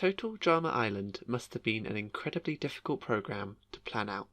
Total Drama Island must have been an incredibly difficult program to plan out.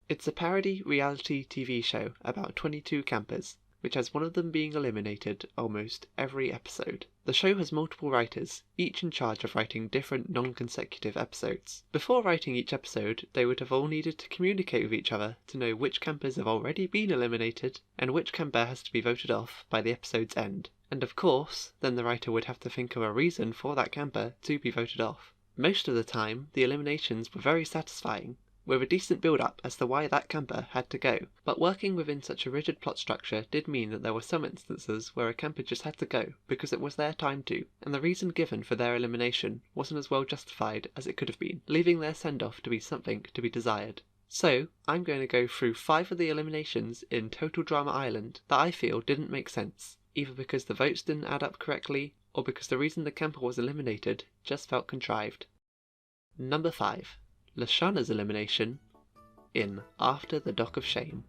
It's a parody reality TV show about 22 campers, which has one of them being eliminated almost every episode. The show has multiple writers, each in charge of writing different non-consecutive episodes. Before writing each episode, they would have all needed to communicate with each other to know which campers have already been eliminated and which camper has to be voted off by the episode's end. And of course, then the writer would have to think of a reason for that camper to be voted off. Most of the time, the eliminations were very satisfying, with a decent build-up as to why that camper had to go, but working within such a rigid plot structure did mean that there were some instances where a camper just had to go because it was their time to, and the reason given for their elimination wasn't as well justified as it could have been, leaving their send-off to be something to be desired. So, I'm going to go through 5 of the eliminations in Total Drama Island that I feel didn't make sense, either because the votes didn't add up correctly, or because the reason the camper was eliminated just felt contrived. Number 5. Lashana's elimination in After the Dock of Shame.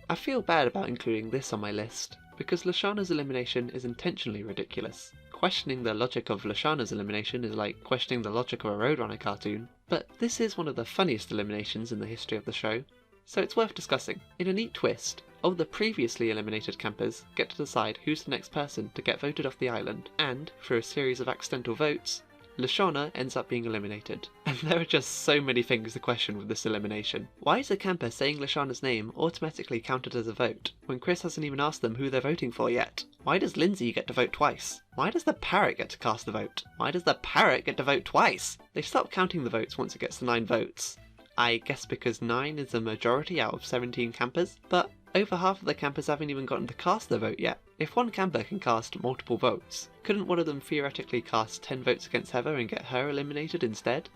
I feel bad about including this on my list, because Lashana's elimination is intentionally ridiculous. Questioning the logic of Lashana's elimination is like questioning the logic of a Roadrunner cartoon, but this is one of the funniest eliminations in the history of the show, so it's worth discussing. In a neat twist, all the previously eliminated campers get to decide who's the next person to get voted off the island, and, through a series of accidental votes, Lashana ends up being eliminated. And there are just so many things to question with this elimination. Why is a camper saying Lashana's name automatically counted as a vote, when Chris hasn't even asked them who they're voting for yet? Why does Lindsay get to vote twice? Why does the parrot get to cast the vote? Why does the parrot get to vote twice? They stop counting the votes once it gets to 9 votes. I guess because 9 is a majority out of 17 campers, but over half of the campers haven't even gotten to cast their vote yet. If one camper can cast multiple votes, couldn't one of them theoretically cast 10 votes against Heather and get her eliminated instead?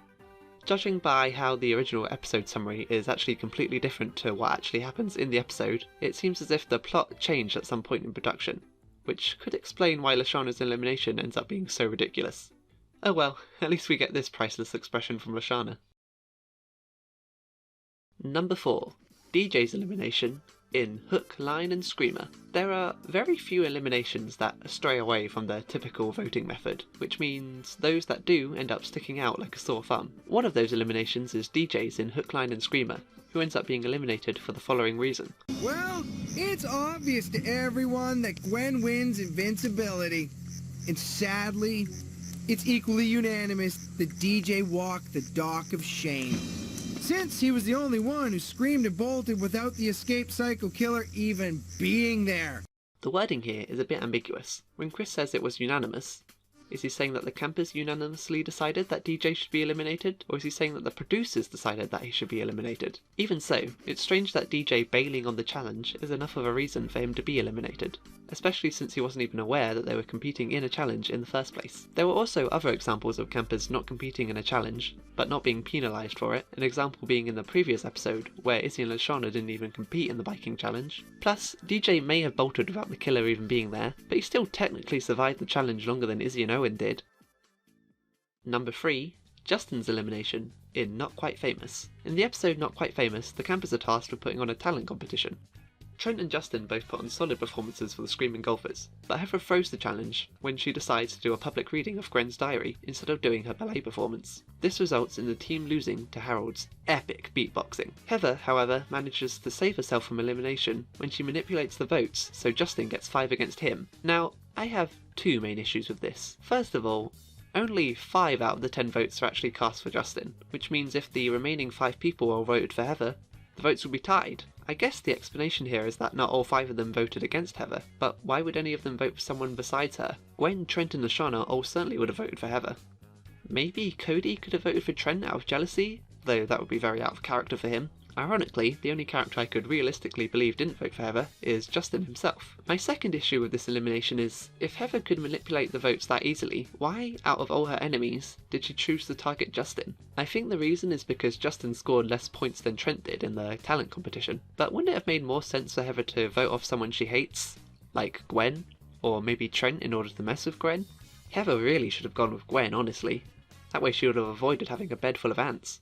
Judging by how the original episode summary is actually completely different to what actually happens in the episode, it seems as if the plot changed at some point in production, which could explain why Lashana's elimination ends up being so ridiculous. Oh well, at least we get this priceless expression from Lashana. Number 4. DJs Elimination in Hook, Line and Screamer. There are very few eliminations that stray away from their typical voting method, which means those that do end up sticking out like a sore thumb. One of those eliminations is DJs in Hook, Line and Screamer, who ends up being eliminated for the following reason. Well, it's obvious to everyone that Gwen wins invincibility. And sadly, it's equally unanimous that DJ walked the dock of shame, since he was the only one who screamed and bolted without the escaped psycho killer even being there. The wording here is a bit ambiguous. When Chris says it was unanimous, is he saying that the campers unanimously decided that DJ should be eliminated, or is he saying that the producers decided that he should be eliminated? Even so, it's strange that DJ bailing on the challenge is enough of a reason for him to be eliminated, especially since he wasn't even aware that they were competing in a challenge in the first place. There were also other examples of campers not competing in a challenge, but not being penalised for it, an example being in the previous episode, where Izzy and Lashana didn't even compete in the biking challenge. Plus, DJ may have bolted without the killer even being there, but he still technically survived the challenge longer than Izzy and Owen did. Number 3. Justin's elimination in Not Quite Famous. In the episode Not Quite Famous, the campers are tasked with putting on a talent competition. Trent and Justin both put on solid performances for the Screaming Golfers, but Heather throws the challenge when she decides to do a public reading of Gwen's diary instead of doing her ballet performance. This results in the team losing to Harold's epic beatboxing. Heather, however, manages to save herself from elimination when she manipulates the votes so Justin gets 5 against him. Now, I have 2 main issues with this. First of all, only 5 out of the 10 votes are actually cast for Justin, which means if the remaining 5 people all voted for Heather, the votes would be tied. I guess the explanation here is that not all 5 of them voted against Heather, but why would any of them vote for someone besides her? Gwen, Trent and Lashana all certainly would have voted for Heather. Maybe Cody could have voted for Trent out of jealousy, though that would be very out of character for him. Ironically, the only character I could realistically believe didn't vote for Heather is Justin himself. My second issue with this elimination is, if Heather could manipulate the votes that easily, why, out of all her enemies, did she choose to target Justin? I think the reason is because Justin scored less points than Trent did in the talent competition, but wouldn't it have made more sense for Heather to vote off someone she hates, like Gwen, or maybe Trent in order to mess with Gwen? Heather really should have gone with Gwen, honestly. That way she would have avoided having a bed full of ants.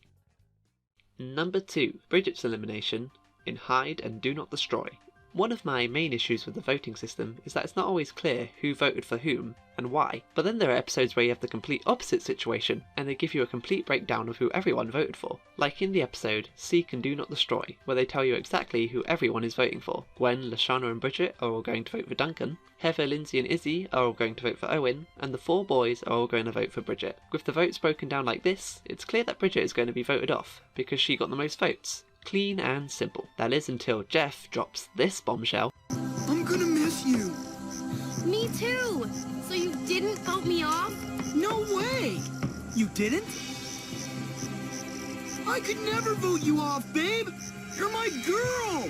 Number 2. Bridgets Elimination in Hide and Do Not Destroy. One of my main issues with the voting system is that it's not always clear who voted for whom and why, but then there are episodes where you have the complete opposite situation and they give you a complete breakdown of who everyone voted for. Like in the episode Seek and Do Not Destroy, where they tell you exactly who everyone is voting for. Gwen, Lashana and Bridget are all going to vote for Duncan, Heather, Lindsay and Izzy are all going to vote for Owen, and the 4 boys are all going to vote for Bridget. With the votes broken down like this, it's clear that Bridget is going to be voted off, because she got the most votes. Clean and simple. That is until Jeff drops this bombshell. I'm gonna miss you. Me too! So you didn't vote me off? No way! You didn't? I could never vote you off, babe! You're my girl!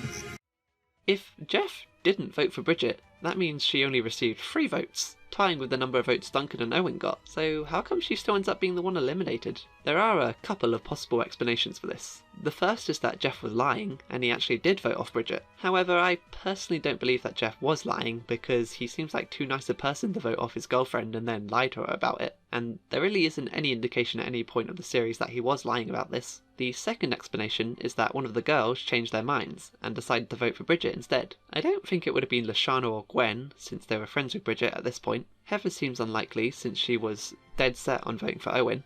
If Jeff didn't vote for Bridget, that means she only received 3 votes, tying with the number of votes Duncan and Owen got. So how come she still ends up being the one eliminated? There are a couple of possible explanations for this. The first is that Jeff was lying, and he actually did vote off Bridget. However, I personally don't believe that Jeff was lying, because he seems like too nice a person to vote off his girlfriend and then lie to her about it, and there really isn't any indication at any point of the series that he was lying about this. The second explanation is that one of the girls changed their minds and decided to vote for Bridget instead. I don't think it would have been Lashana or Gwen, since they were friends with Bridget at this point. Heather seems unlikely, since she was dead set on voting for Owen.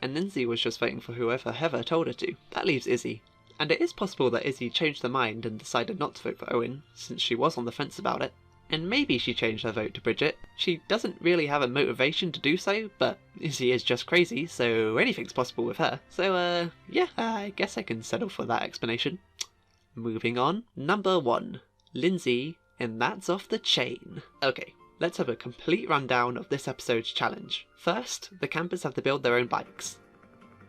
And Lindsay was just voting for whoever Heather told her to. That leaves Izzy. And it is possible that Izzy changed her mind and decided not to vote for Owen, since she was on the fence about it. And maybe she changed her vote to Bridget. She doesn't really have a motivation to do so, but Izzy is just crazy, so anything's possible with her. So, yeah, I guess I can settle for that explanation. Moving on. Number 1. Lindsay, and that's off the chain. Okay. Let's have a complete rundown of this episode's challenge. First, the campers have to build their own bikes.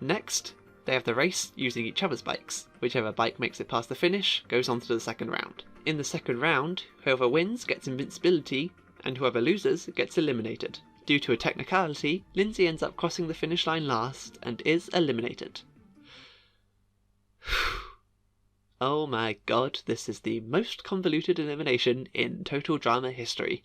Next, they have the race using each other's bikes. Whichever bike makes it past the finish goes on to the second round. In the second round, whoever wins gets invincibility, and whoever loses gets eliminated. Due to a technicality, Lindsay ends up crossing the finish line last and is eliminated. Oh my god, this is the most convoluted elimination in Total Drama history.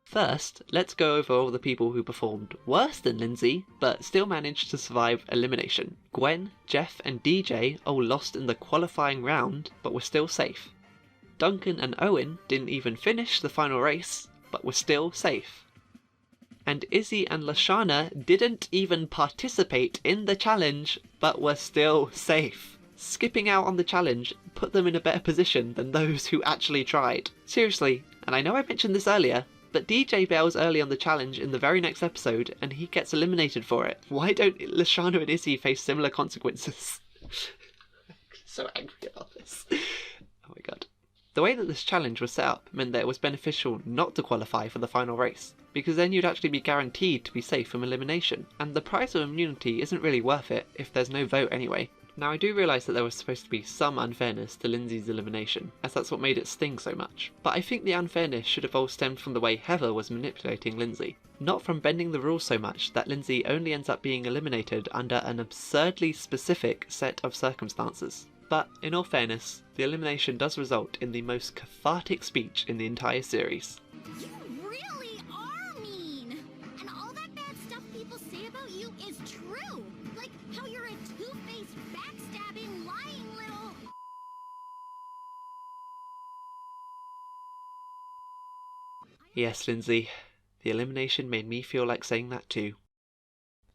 First, let's go over all the people who performed worse than Lindsay, but still managed to survive elimination. Gwen, Jeff and DJ all lost in the qualifying round, but were still safe. Duncan and Owen didn't even finish the final race, but were still safe. And Izzy and Lashana didn't even participate in the challenge, but were still safe. Skipping out on the challenge put them in a better position than those who actually tried. Seriously, and I know I mentioned this earlier, but DJ bails early on the challenge in the very next episode and he gets eliminated for it. Why don't Lashana and Izzy face similar consequences? I'm so angry about this. Oh my god. The way that this challenge was set up meant that it was beneficial not to qualify for the final race, because then you'd actually be guaranteed to be safe from elimination, and the prize of immunity isn't really worth it if there's no vote anyway. Now I do realise that there was supposed to be some unfairness to Lindsay's elimination, as that's what made it sting so much, but I think the unfairness should have all stemmed from the way Heather was manipulating Lindsay, not from bending the rules so much that Lindsay only ends up being eliminated under an absurdly specific set of circumstances. But in all fairness, the elimination does result in the most cathartic speech in the entire series. You really are mean! And all that bad stuff people say about you is true! Like how you're a two-faced, backstabbing, lying little... Yes, Lindsay, the elimination made me feel like saying that too.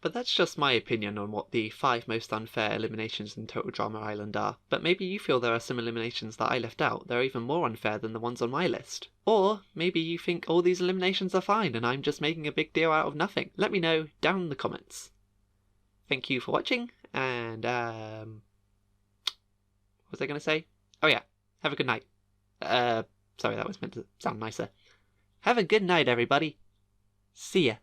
But that's just my opinion on what the 5 most unfair eliminations in Total Drama Island are. But maybe you feel there are some eliminations that I left out that are even more unfair than the ones on my list. Or maybe you think all these eliminations are fine and I'm just making a big deal out of nothing. Let me know down in the comments. Thank you for watching, and what was I going to say? Oh yeah, have a good night. Sorry, that was meant to sound nicer. Have a good night, everybody. See ya.